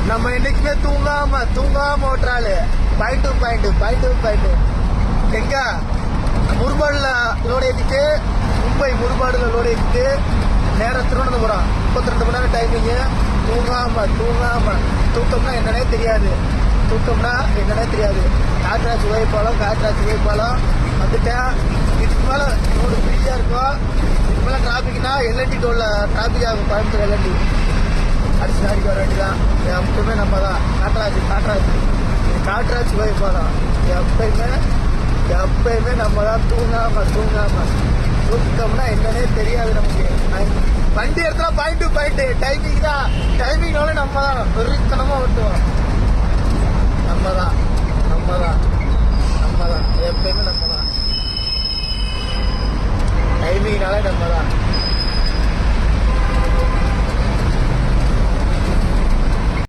நம்ம என்னைக்குமே தூங்காம ஓட்டுறாள். Point to point. எங்க முருபாடுல லோடு ஏற்றிட்டு, மும்பை முருபாடுல லோடு ஏற்றிட்டு நேரம் திருவனந்தபுரம் 32 மணி நேரம் டைமிங்கு. தூக்கம்னா என்னன்னே தெரியாது. காட்ராஜ் உழைப்பாளம் வந்துட்டேன். இதுக்கு மேலே ரோடு ஃப்ரீயாக இருக்கும். இதுக்கு மேலே டிராஃபிக்னா எல்என்டி டோலில் டிராஃபிக் ஆகும். கோயம்புத்தூர் எல்என்டி அடிக்க வர வேண்டியதான். எப்பவுமே நம்ம தான் காட்ராஜ் உழைப்பாளம். எப்பயுமே நம்ம தான் தூக்கம்னா என்னன்னே தெரியாது நமக்கு. வண்டி எடுத்தா பாயிண்ட் டு பாயிண்ட். டைமிங்னால நம்ம தான் வெறித்தனமா ஓட்டுவோம். நம்ம தான் எப்பயுமே நம்ம தான். டைமிங்னாலே நம்ம தான்.